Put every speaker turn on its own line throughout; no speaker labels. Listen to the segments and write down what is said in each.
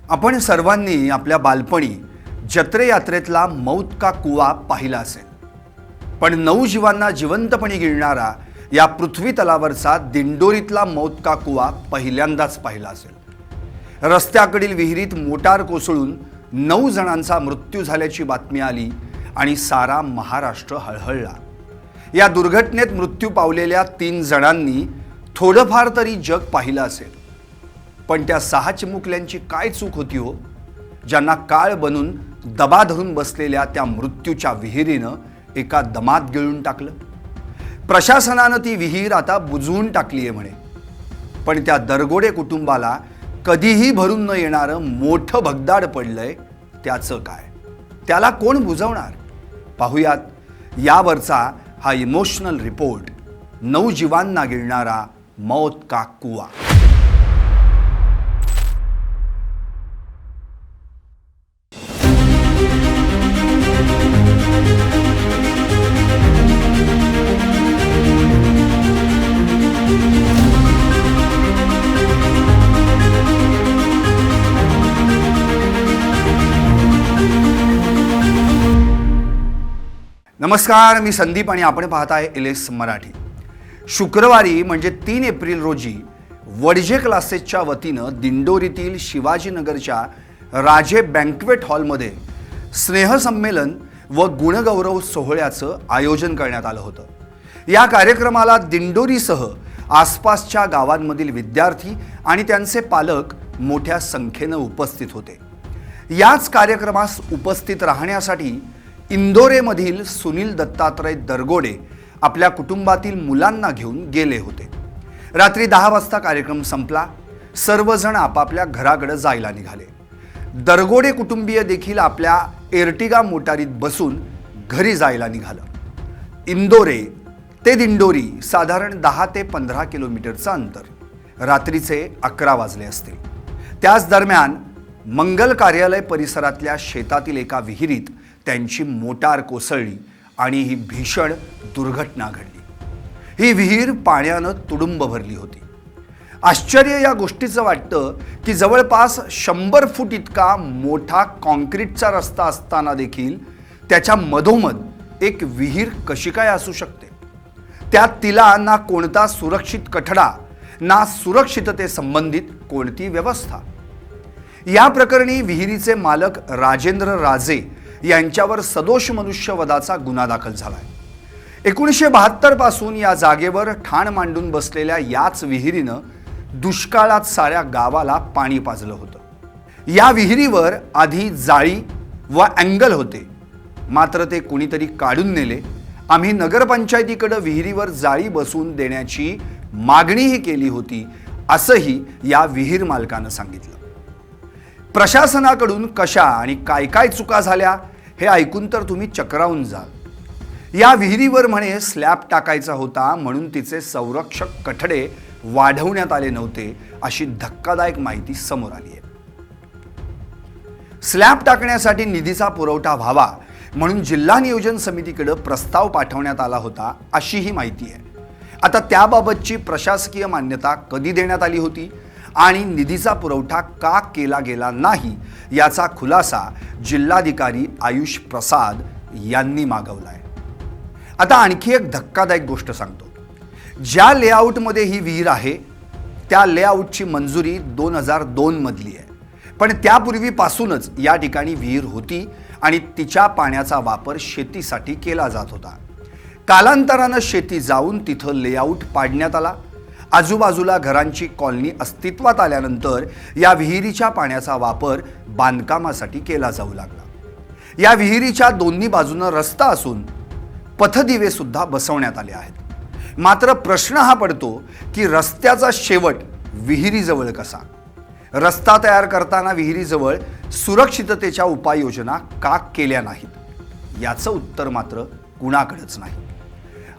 आपण सर्वांनी आपल्या बालपणी जत्रे यात्रेतला मौत का कुवा पाहिला असेल, पण 9 जीवांना जिवंतपणे गिळणारा या पृथ्वी तलावरचा दिंडोरीतला मौत का कुवा पहिल्यांदाच पाहिला असेल। रस्त्याकडील विहिरीत मोटार कोसळून 9 जणांचा मृत्यू झाल्याची बातमी आली आणि सारा महाराष्ट्र हळहळला। या दुर्घटनेत मृत्यू पावलेल्या 3 जणांनी थोडंफार तरी जग पाहिलं असेल, पण त्या 6 चिमुकल्यांची काय चूक होती हो, ज्यांना काळ बनून दबा धरून बसलेल्या त्या मृत्यूच्या विहिरीनं एका दमात गिळून टाकलं। प्रशासनानं ती विहीर आता बुजवून टाकली आहे म्हणे, पण त्या दरगोडे कुटुंबाला कधीही भरून न येणारं मोठं भगदाड पडलंय। त्याचं काय, त्याला कोण बुजवणार? पाहूयात यावरचा हा इमोशनल रिपोर्ट, 9 जीवांना गिळणारा मौत का कुवा। नमस्कार, मी संदीप आणि आपण पाहताय एलएस मराठी। शुक्रवारी म्हणजे 3 एप्रिल रोजी वडजे क्लासेसच्या वतीनं दिंडोरीतील शिवाजीनगरच्या राजे बँक्वेट हॉलमध्ये स्नेहसंमेलन व गुणगौरव सोहळ्याचं आयोजन करण्यात आलं होतं। या कार्यक्रमाला दिंडोरीसह आसपासच्या गावांमधील विद्यार्थी आणि त्यांचे पालक मोठ्या संख्येनं उपस्थित होते। याच कार्यक्रमास उपस्थित राहण्यासाठी इंदोरेमधील सुनील दत्तात्रय दरगोडे आपल्या कुटुंबातील मुलांना घेऊन गेले होते। रात्री 10 वाजता कार्यक्रम संपला, सर्वजण आपापल्या घराकडे जायला निघाले। दरगोडे कुटुंबीय देखील आपल्या एर्टिगा मोटारीत बसून घरी जायला निघालं। इंदोरे ते दिंडोरी साधारण 10 ते 15 किलोमीटरचं अंतर। रात्रीचे 11 वाजले असतील। त्याच दरम्यान मंगल कार्यालय परिसरातल्या शेतातील एका विहिरीत त्यांची मोटार कोसळली आणि ही भीषण दुर्घटना घडली। ही विहीर पाण्यानं तुडुंब भरली होती। आश्चर्य या गोष्टीचं वाटतं की जवळपास 100 फूट इतका मोठा कॉन्क्रीटचा रस्ता असताना देखील त्याच्या मधोमध एक विहीर कशी काय असू शकते। त्यात तिला ना कोणता सुरक्षित कठडा, ना सुरक्षितते संबंधित कोणती व्यवस्था। या प्रकरणी विहिरीचे मालक राजेंद्र राजे यांच्यावर सदोष मनुष्यवधाचा गुन्हा दाखल झालाय। 1972 पासून या जागेवर ठाण मांडून बसलेल्या याच विहिरीनं दुष्काळात साऱ्या गावाला पाणी पाजलं होतं। या विहिरीवर आधी जाळी व अँगल होते, मात्र ते कुणीतरी काढून नेले। आम्ही नगरपंचायतीकडे विहिरीवर जाळी बसवून देण्याची मागणीही केली होती, असंही या विहीर मालकानं सांगितलं। प्रशासनाकडून कशा आणि काय काय चुका झाल्या हे ऐकून तर तुम्ही चक्रावून जाल। या विहिरीवर म्हणे स्लॅब टाकायचा होता, म्हणून तिचे संरक्षक कठडे वाढवण्यात आले नव्हते, अशी धक्कादायक माहिती समोर आली आहे। स्लॅब टाकण्यासाठी निधीचा पुरवठा व्हावा म्हणून जिल्हा नियोजन समितीकडे प्रस्ताव पाठवण्यात आला होता, अशी ही माहिती आहे। आता त्याबाबतची प्रशासकीय मान्यता कधी देण्यात आली होती आणि निधीचा पुरवठा का केला गेला नाही, याचा खुलासा जिल्हाधिकारी आयुष प्रसाद यांनी मागवलाय। आता आणखी एक धक्कादायक गोष्ट सांगतो। ज्या लेआउटमध्ये ही विहीर आहे त्या लेआउटची मंजुरी 2002 मधली आहे, पण त्यापूर्वीपासूनच या ठिकाणी विहीर होती आणि तिच्या पाण्याचा वापर शेतीसाठी केला जात होता। कालांतरानं शेती जाऊन तिथं लेआउट पाडण्यात आला। आजूबाजूला घरांची कॉलनी अस्तित्वात आल्यानंतर या विहिरीच्या पाण्याचा वापर बांधकामासाठी केला जाऊ लागला। या विहिरीच्या दोन्ही बाजूने रस्ता असून पथदिवे सुद्धा बसवण्यात आले आहेत। मात्र प्रश्न हा पडतो की रस्त्याचा शेवट विहिरीजवळ कसा? रस्ता तयार करताना विहिरीजवळ सुरक्षिततेच्या उपाययोजना का केल्या नाहीत, याचं उत्तर मात्र कुणाकडेच नाही।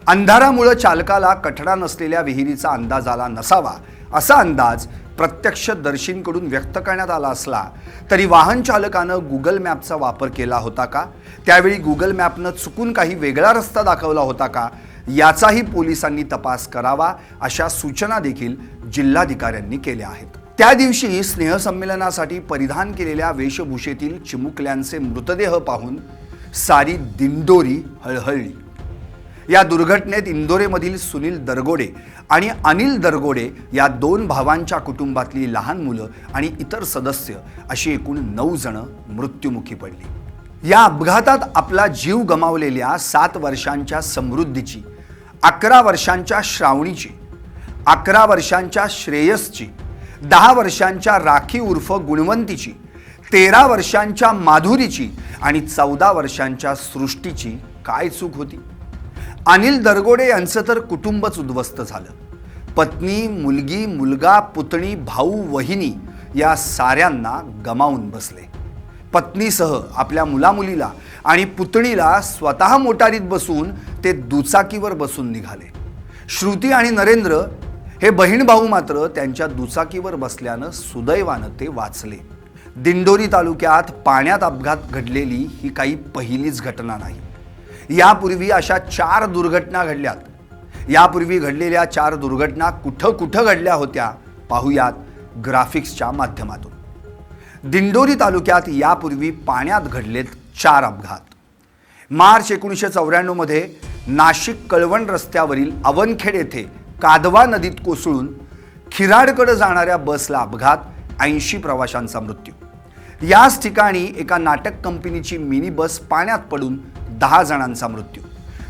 अंधारामुळे चालकाला कठडा नसलेल्या विहिरीचा अंदाज आला नसावा, असा अंदाज प्रत्यक्षदर्शींकडून व्यक्त करण्यात आला असला तरी वाहन चालकानं गुगल मॅपचा वापर केला होता का? त्यावेळी गुगल मॅपनं चुकून काही वेगळा रस्ता दाखवला होता का, याचाही पोलिसांनी तपास करावा, अशा सूचना देखील जिल्हाधिकाऱ्यांनी केल्या आहेत। त्या दिवशी स्नेहसंमेलनासाठी परिधान केलेल्या वेशभूषेतील चिमुकल्यांचे मृतदेह पाहून सारी दिंडोरी हळहळली. या दुर्घटनेत इंदोरेमधील सुनील दरगोडे आणि अनिल दरगोडे या 2 भावांच्या कुटुंबातली लहान मुलं आणि इतर सदस्य अशी एकूण 9 जण मृत्युमुखी पडली. या अपघातात आपला जीव गमावलेल्या 7 वर्षांच्या समृद्धीची, 11 वर्षांच्या श्रावणीची, 11 वर्षांच्या श्रेयसची, 10 वर्षांच्या राखी उर्फ गुणवंतीची, 13 वर्षांच्या माधुरीची आणि 14 वर्षांच्या सृष्टीची काय चूक होती? अनिल दरगोडे यांचं तर कुटुंबच उद्ध्वस्त झालं. पत्नी, मुलगी, मुलगा, पुतणी, भाऊ, वहिनी या साऱ्यांना गमावून बसले. पत्नीसह आपल्या मुलामुलीला आणि पुतणीला स्वतः मोटारीत बसून ते दुचाकीवर बसून निघाले. श्रुती आणि नरेंद्र हे बहीण भाऊ मात्र त्यांच्या दुचाकीवर बसल्यानं सुदैवानं ते वाचले. दिंडोरी तालुक्यात पाण्यात अपघात घडलेली ही काही पहिलीच घटना नाही. यापूर्वी अशा 4 दुर्घटना घडल्यात. यापूर्वी घडलेल्या 4 दुर्घटना कुठं घडल्या होत्या पाहूयात ग्राफिक्सच्या माध्यमातून. दिंडोरी तालुक्यात यापूर्वी पाण्यात घडलेत 4 अपघात. मार्च 1994 मध्ये नाशिक कळवण रस्त्यावरील अवनखेड येथे कादवा नदीत कोसळून खिराडकडे जाणाऱ्या बसला अपघात, 80 प्रवाशांचा मृत्यू. याच ठिकाणी एका नाटक कंपनीची मिनी बस पाण्यात पडून 10 जणांचा मृत्यू.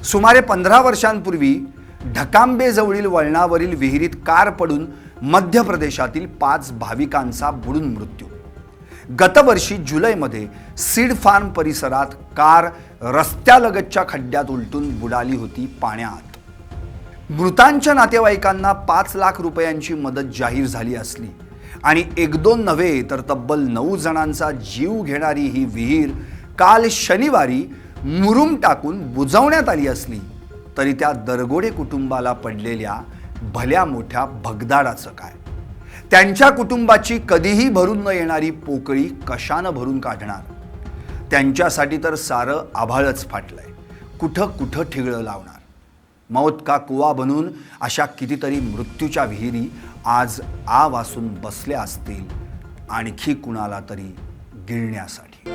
सुमारे 15 वर्षांपूर्वी ढकांबेजवळील वळणावरील विहिरीत कार पडून मध्य प्रदेशातील 5 भाविकांचा बुडून मृत्यू. गतवर्षी जुलैमध्ये सीड फार्म परिसरात कार रस्त्यालगतच्या खड्ड्यात उलटून बुडाली होती पाण्यात. मृतांच्या नातेवाईकांना 5 लाख रुपयांची मदत जाहीर झाली असली आणि 1-2 नव्हे तर तब्बल 9 जणांचा जीव घेणारी ही विहीर काल शनिवारी मुरुम टाकून बुजवण्यात आली असली तरी त्या दरगोडे कुटुंबाला पडलेल्या भल्या मोठ्या भगदाडाचं काय? त्यांच्या कुटुंबाची कधीही भरून न येणारी पोकळी कशानं भरून काढणार? त्यांच्यासाठी तर सारं आभाळच फाटलंय. कुठं ठिगळं लावणार? मौत का कुवा बनून अशा कितीतरी मृत्यूच्या विहिरी आज आ वासून बसल्या असतील आणखी कुणाला तरी गिळण्यासाठी.